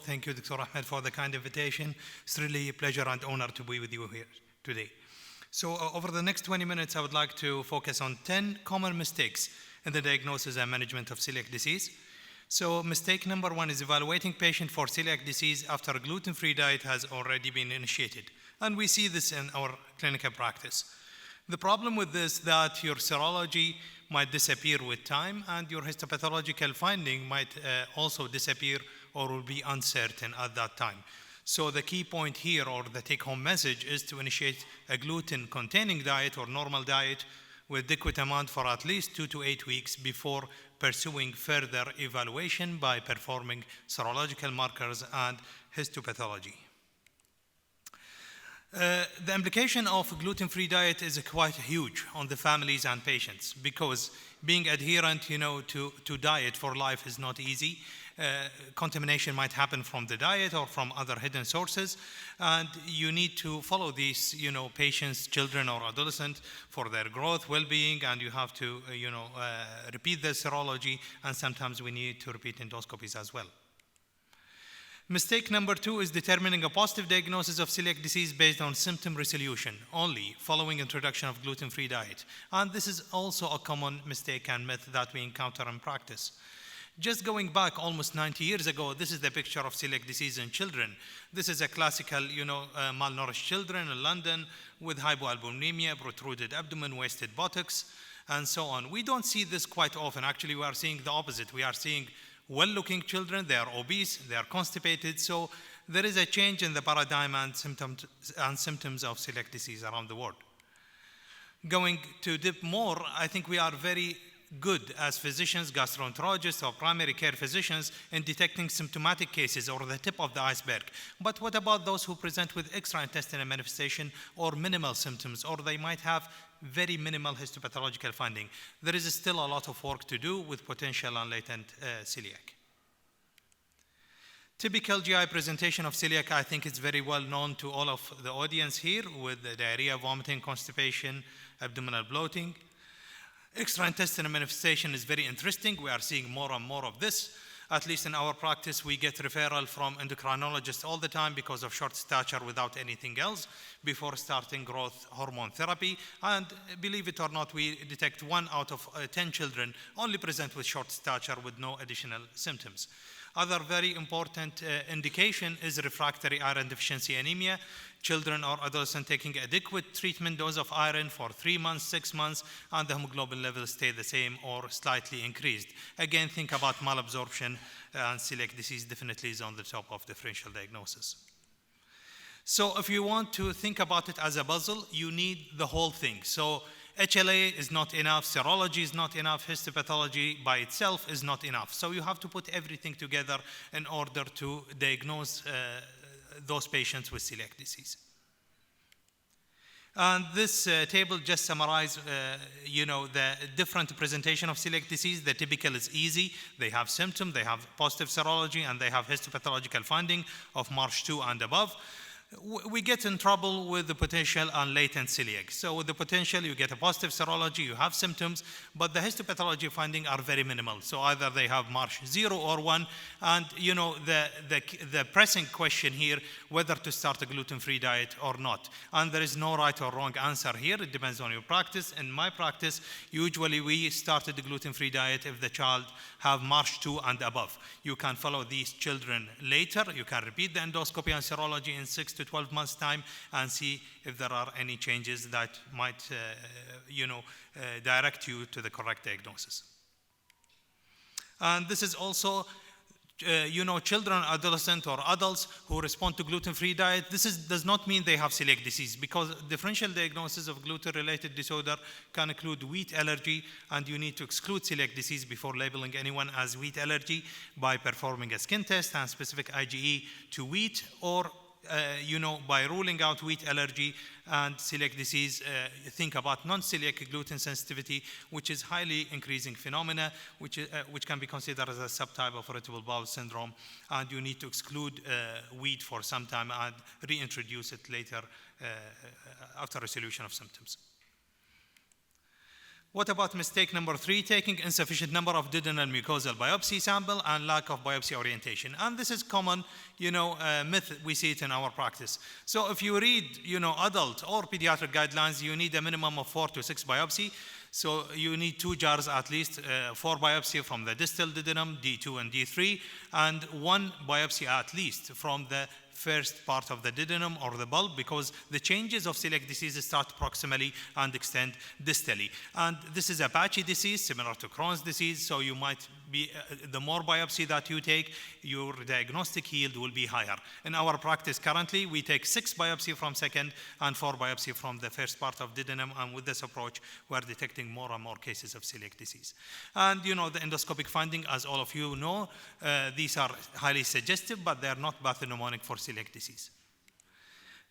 Thank you, Dr. Ahmed, for the kind invitation. It's really a pleasure and honor to be with you here today. So over the next 20 minutes, I would like to focus on 10 common mistakes in the diagnosis and management of celiac disease. So mistake number 1 is evaluating patient for celiac disease after a gluten-free diet has already been initiated. And we see this in our clinical practice. The problem with this is that your serology might disappear with time and your histopathological finding might also disappear or will be uncertain at that time. So the key point here, or the take-home message, is to initiate a gluten-containing diet or normal diet with adequate amount for at least 2 to 8 weeks before pursuing further evaluation by performing serological markers and histopathology. The implication of a gluten-free diet is quite huge on the families and patients, because being adherent, to diet for life is not easy. Contamination might happen from the diet or from other hidden sources, and you need to follow these, patients, children or adolescents for their growth, well-being, and you have to, repeat the serology, and sometimes we need to repeat endoscopies as well. Mistake number 2 is determining a positive diagnosis of celiac disease based on symptom resolution only following introduction of gluten-free diet. And this is also a common mistake and myth that we encounter in practice. Just going back almost 90 years ago, this is the picture of celiac disease in children. This is a classical, malnourished children in London with hypoalbuminemia, protruded abdomen, wasted buttocks, and so on. We don't see this quite often. Actually, we are seeing the opposite. We are seeing well-looking children, they are obese, they are constipated. So there is a change in the paradigm and symptoms of celiac disease around the world. Going to dip more, I think we are very good as physicians, gastroenterologists, or primary care physicians in detecting symptomatic cases or the tip of the iceberg. But what about those who present with extraintestinal manifestation or minimal symptoms, or they might have very minimal histopathological finding? There is still a lot of work to do with potential and latent celiac. Typical GI presentation of celiac, I think it's very well known to all of the audience here, with the diarrhea, vomiting, constipation, abdominal bloating. Extraintestinal manifestation is very interesting. We are seeing more and more of this. At least in our practice, we get referral from endocrinologists all the time because of short stature without anything else before starting growth hormone therapy. And believe it or not, we detect 1 out of 10 children only present with short stature with no additional symptoms. Other very important indication is refractory iron deficiency anemia. Children or adolescents taking adequate treatment dose of iron for 3 months, 6 months, and the hemoglobin levels stay the same or slightly increased. Again, think about malabsorption, and celiac disease definitely is on the top of differential diagnosis. So if you want to think about it as a puzzle, you need the whole thing. So HLA is not enough, serology is not enough, histopathology by itself is not enough. So you have to put everything together in order to diagnose those patients with celiac disease. And this table just summarizes, the different presentation of celiac disease. The typical is easy. They have symptoms, they have positive serology, and they have histopathological finding of March 2 and above. We get in trouble with the potential and latent celiac. So with the potential, you get a positive serology, you have symptoms, but the histopathology findings are very minimal. So either they have March 0 or 1, and the pressing question here, whether to start a gluten-free diet or not. And there is no right or wrong answer here. It depends on your practice. In my practice, usually we started the gluten-free diet if the child have March 2 and above. You can follow these children later. You can repeat the endoscopy and serology in 6 to 12 months time and see if there are any changes that might direct you to the correct diagnosis. And this is also children, adolescents, or adults who respond to gluten-free diet. Does not mean they have celiac disease, because differential diagnosis of gluten-related disorder can include wheat allergy, and you need to exclude celiac disease before labeling anyone as wheat allergy by performing a skin test and specific IgE to wheat, or by ruling out wheat allergy and celiac disease. Think about non-celiac gluten sensitivity, which is highly increasing phenomena, which can be considered as a subtype of irritable bowel syndrome, and you need to exclude wheat for some time and reintroduce it later after resolution of symptoms. What about mistake number 3? Taking insufficient number of duodenal mucosal biopsy sample and lack of biopsy orientation. And this is common, myth. We see it in our practice. So if you read, adult or pediatric guidelines, you need a minimum of 4 to 6 biopsy. So you need 2 jars at least, 4 biopsy from the distal duodenum, D2 and D3, and 1 biopsy at least from the first part of the duodenum or the bulb, because the changes of celiac disease start proximally and extend distally. And this is a patchy disease similar to Crohn's disease, so you might be, the more biopsy that you take, your diagnostic yield will be higher. In our practice currently, we take 6 biopsy from second and 4 biopsy from the first part of duodenum, and with this approach, we're detecting more and more cases of celiac disease. And the endoscopic finding, as all of you know, these are highly suggestive, but they're not pathognomonic for celiac disease.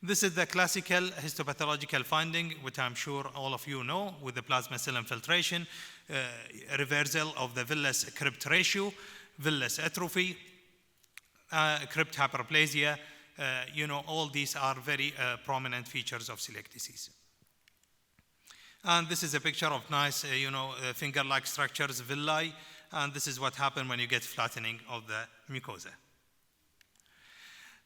This is the classical histopathological finding, which I'm sure all of you know, with the plasma cell infiltration, reversal of the villus crypt ratio, villus atrophy, crypt hyperplasia. All these are very prominent features of celiac disease. And this is a picture of nice, finger-like structures, villi, and this is what happens when you get flattening of the mucosa.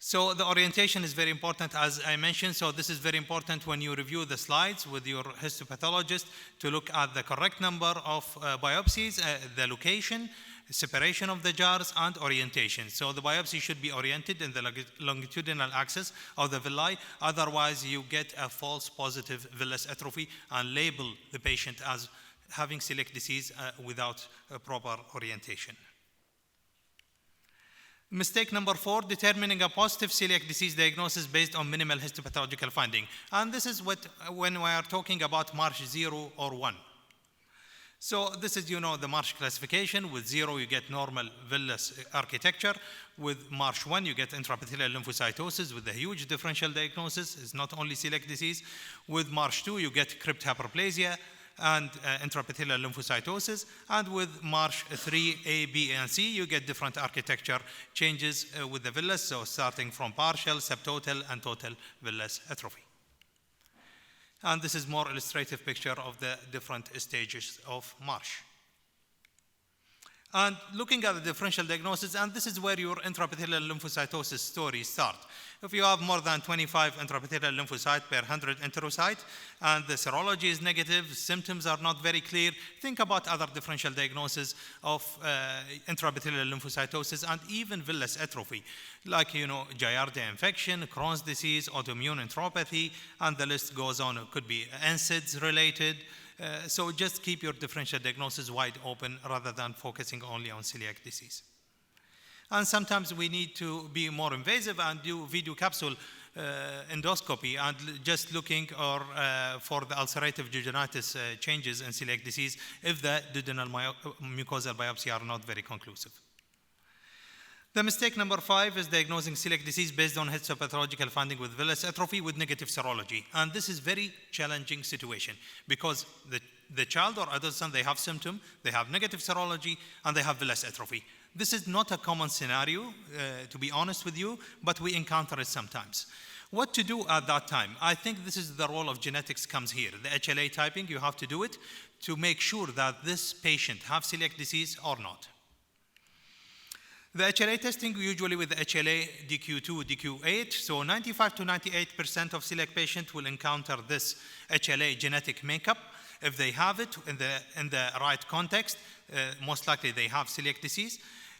So the orientation is very important, as I mentioned. So this is very important when you review the slides with your histopathologist to look at the correct number of biopsies, the location, separation of the jars, and orientation. So the biopsy should be oriented in the longitudinal axis of the villi. Otherwise, you get a false positive villus atrophy and label the patient as having celiac disease without a proper orientation. Mistake number 4, determining a positive celiac disease diagnosis based on minimal histopathological finding. And this is when we are talking about Marsh 0 or 1. So this is, the Marsh classification. With 0, you get normal villus architecture. With Marsh 1, you get intraepithelial lymphocytosis with a huge differential diagnosis. It's not only celiac disease. With Marsh 2, you get crypt hyperplasia and intraepithelial lymphocytosis. And with Marsh 3, A, B, and C, you get different architecture changes with the villus, so starting from partial, subtotal, and total villus atrophy. And this is more illustrative picture of the different stages of Marsh. And looking at the differential diagnosis, and this is where your intraepithelial lymphocytosis story starts. If you have more than 25 intraepithelial lymphocytes per 100 enterocyte, and the serology is negative, symptoms are not very clear, think about other differential diagnoses of intraepithelial lymphocytosis and even villus atrophy, like, Giardia infection, Crohn's disease, autoimmune enteropathy, and the list goes on. It could be NSAIDs related. So just keep your differential diagnosis wide open rather than focusing only on celiac disease. And sometimes we need to be more invasive and do video capsule endoscopy and just looking for the ulcerative duodenitis changes in celiac disease if the duodenal mucosal biopsy are not very conclusive. The mistake number 5 is diagnosing celiac disease based on histopathological finding with villus atrophy with negative serology. And this is very challenging situation because the child or adolescent, they have symptom, they have negative serology, and they have villus atrophy. This is not a common scenario, to be honest with you, but we encounter it sometimes. What to do at that time? I think this is the role of genetics comes here. The HLA typing, you have to do it to make sure that this patient have celiac disease or not. The HLA testing, usually with the HLA DQ2, DQ8, so 95 to 98% of celiac patients will encounter this HLA genetic makeup. If they have it in the right context, most likely they have celiac disease.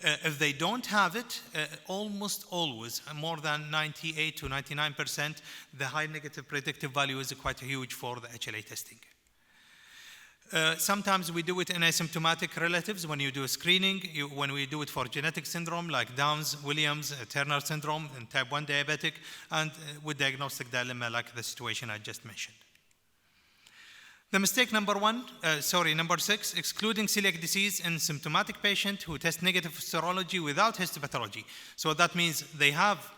If they don't have it, almost always, more than 98 to 99%, the high negative predictive value is quite huge for the HLA testing. Sometimes we do it in asymptomatic relatives when you do screening, when we do it for genetic syndrome like Downs, Williams, Turner syndrome, and type 1 diabetic, and with diagnostic dilemma like the situation I just mentioned. The mistake number 6, excluding celiac disease in symptomatic patient who test negative serology without histopathology. So that means they have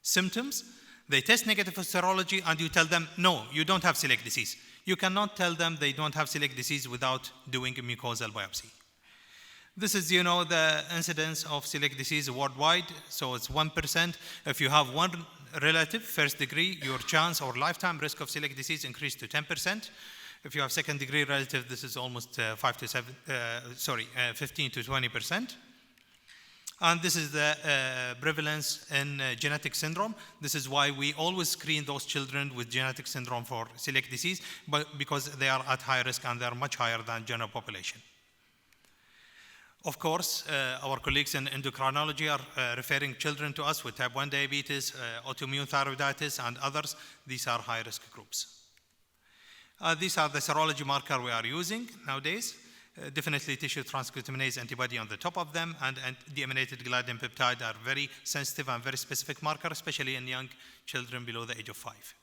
symptoms, they test negative serology, and you tell them, no, you don't have celiac disease. You cannot tell them they don't have celiac disease without doing a mucosal biopsy. This is, the incidence of celiac disease worldwide, so it's 1%. If you have one relative, first degree, your chance or lifetime risk of celiac disease increased to 10%. If you have second-degree relative, this is almost 15 to 20%. And this is the prevalence in genetic syndrome. This is why we always screen those children with genetic syndrome for celiac disease, but because they are at high risk and they are much higher than general population. Of course, our colleagues in endocrinology are referring children to us with type 1 diabetes, autoimmune thyroiditis, and others. These are high-risk groups. These are the serology marker we are using nowadays. Definitely tissue transglutaminase antibody on the top of them, and deaminated gliadin peptide are very sensitive and very specific marker, especially in young children below the age of 5.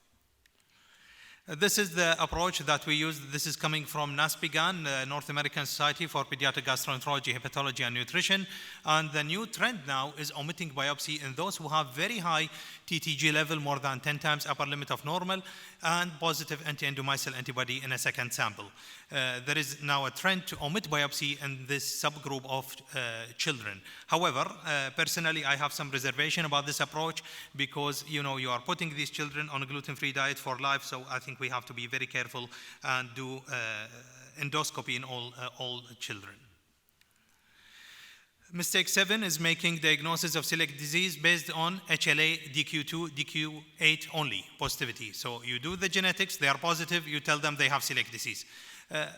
This is the approach that we use. This is coming from NASPGHAN, the North American Society for Pediatric Gastroenterology, Hepatology, and Nutrition. And the new trend now is omitting biopsy in those who have very high TTG level, more than 10 times upper limit of normal, and positive anti-endomycin antibody in a second sample. There is now a trend to omit biopsy in this subgroup of children. However, personally, I have some reservation about this approach because you are putting these children on a gluten-free diet for life, so I think we have to be very careful and do endoscopy in all children. Mistake 7 is making diagnosis of celiac disease based on HLA DQ2, DQ8 only positivity. So you do the genetics, they are positive, you tell them they have celiac disease.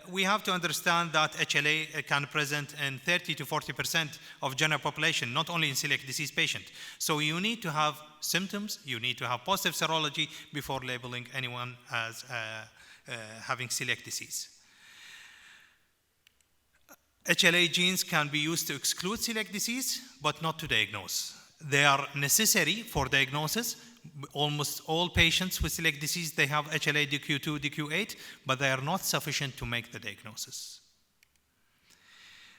We have to understand that HLA can present in 30 to 40% of general population, not only in celiac disease patient. So you need to have symptoms, you need to have positive serology before labeling anyone as having celiac disease. HLA genes can be used to exclude celiac disease, but not to diagnose. They are necessary for diagnosis. Almost all patients with celiac disease, they have HLA DQ2, DQ8, but they are not sufficient to make the diagnosis.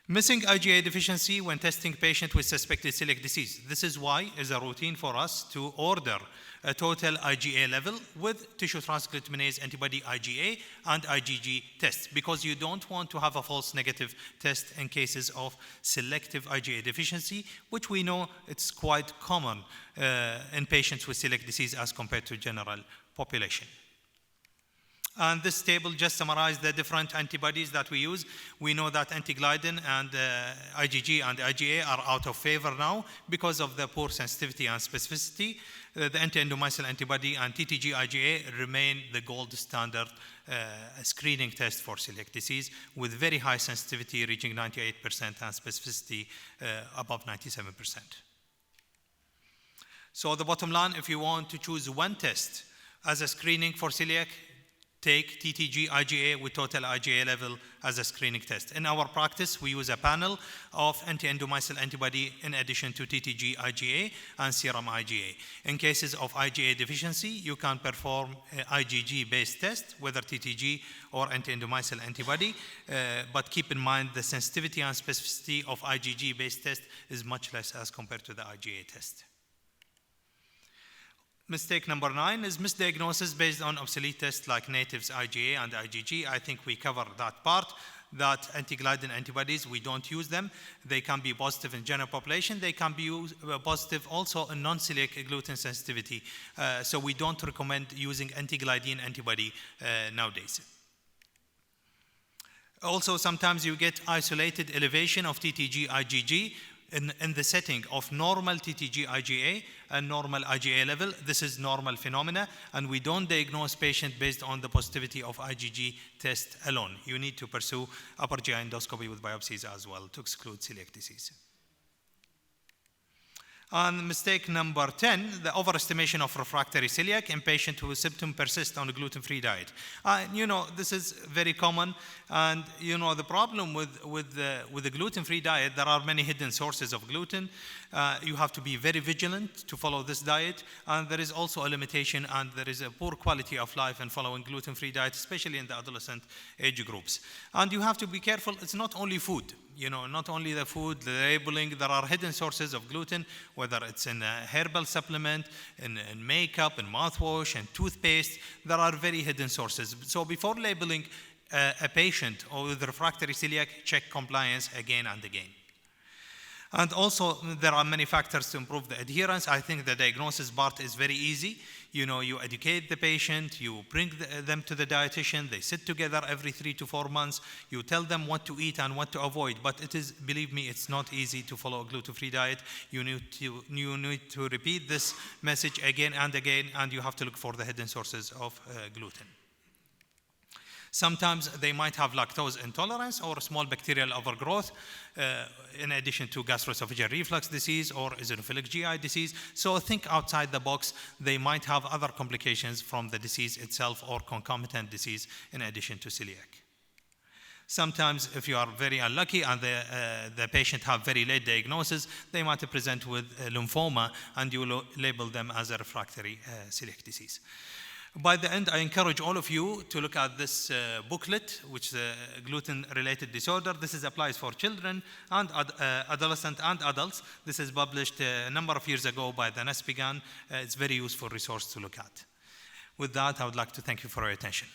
Missing IgA deficiency when testing patient with suspected celiac disease. This is why it's a routine for us to order a total IgA level with tissue transglutaminase antibody IgA and IgG tests, because you don't want to have a false negative test in cases of selective IgA deficiency, which we know it's quite common in patients with celiac disease as compared to general population. And this table just summarizes the different antibodies that we use. We know that anti-gliadin and IgG and IgA are out of favor now because of the poor sensitivity and specificity. The anti-endomycin antibody and TTG IgA remain the gold standard screening test for celiac disease, with very high sensitivity reaching 98% and specificity above 97%. So the bottom line, if you want to choose one test as a screening for celiac, take TTG IgA with total IgA level as a screening test. In our practice, we use a panel of anti-endomycin antibody in addition to TTG IgA and serum IgA. In cases of IgA deficiency, you can perform IgG-based test, whether TTG or anti-endomycin antibody, but keep in mind the sensitivity and specificity of IgG-based test is much less as compared to the IgA test. Mistake number 9 is misdiagnosis based on obsolete tests like natives IgA and IgG. I think we covered that part, that anti-gliadin antibodies, we don't use them. They can be positive in general population. They can be positive also in non-celiac gluten sensitivity. So we don't recommend using anti-gliadin antibody nowadays. Also, sometimes you get isolated elevation of TTG IgG in the setting of normal TTG IgA and normal IgA level. This is normal phenomena, and we don't diagnose patient based on the positivity of IgG test alone. You need to pursue upper GI endoscopy with biopsies as well to exclude celiac disease. And mistake number 10, the overestimation of refractory celiac in patients whose symptoms persist on a gluten-free diet. This is very common, and the problem with the gluten-free diet, there are many hidden sources of gluten. You have to be very vigilant to follow this diet, and there is also a limitation, and there is a poor quality of life in following gluten-free diet, especially in the adolescent age groups. And you have to be careful. It's not only food. Not only the food, the labeling, there are hidden sources of gluten, whether it's in a herbal supplement, in makeup, in mouthwash, and toothpaste. There are very hidden sources. So before labeling a patient or with refractory celiac, check compliance again and again. And also, there are many factors to improve the adherence. I think the diagnosis part is very easy. You educate the patient, you bring them to the dietitian, they sit together every 3 to 4 months, you tell them what to eat and what to avoid. But it is, believe me, it's not easy to follow a gluten-free diet. You need to repeat this message again and again, and you have to look for the hidden sources of gluten. Sometimes they might have lactose intolerance or small bacterial overgrowth, in addition to gastroesophageal reflux disease or eosinophilic GI disease. So think outside the box. They might have other complications from the disease itself or concomitant disease in addition to celiac. Sometimes, if you are very unlucky and the patient have very late diagnosis, they might present with lymphoma, and you label them as a refractory celiac disease. By the end, I encourage all of you to look at this booklet, which is a gluten-related disorder. This applies for children and adolescents and adults. This is published a number of years ago by the NSPGAN. It's a very useful resource to look at. With that, I would like to thank you for your attention.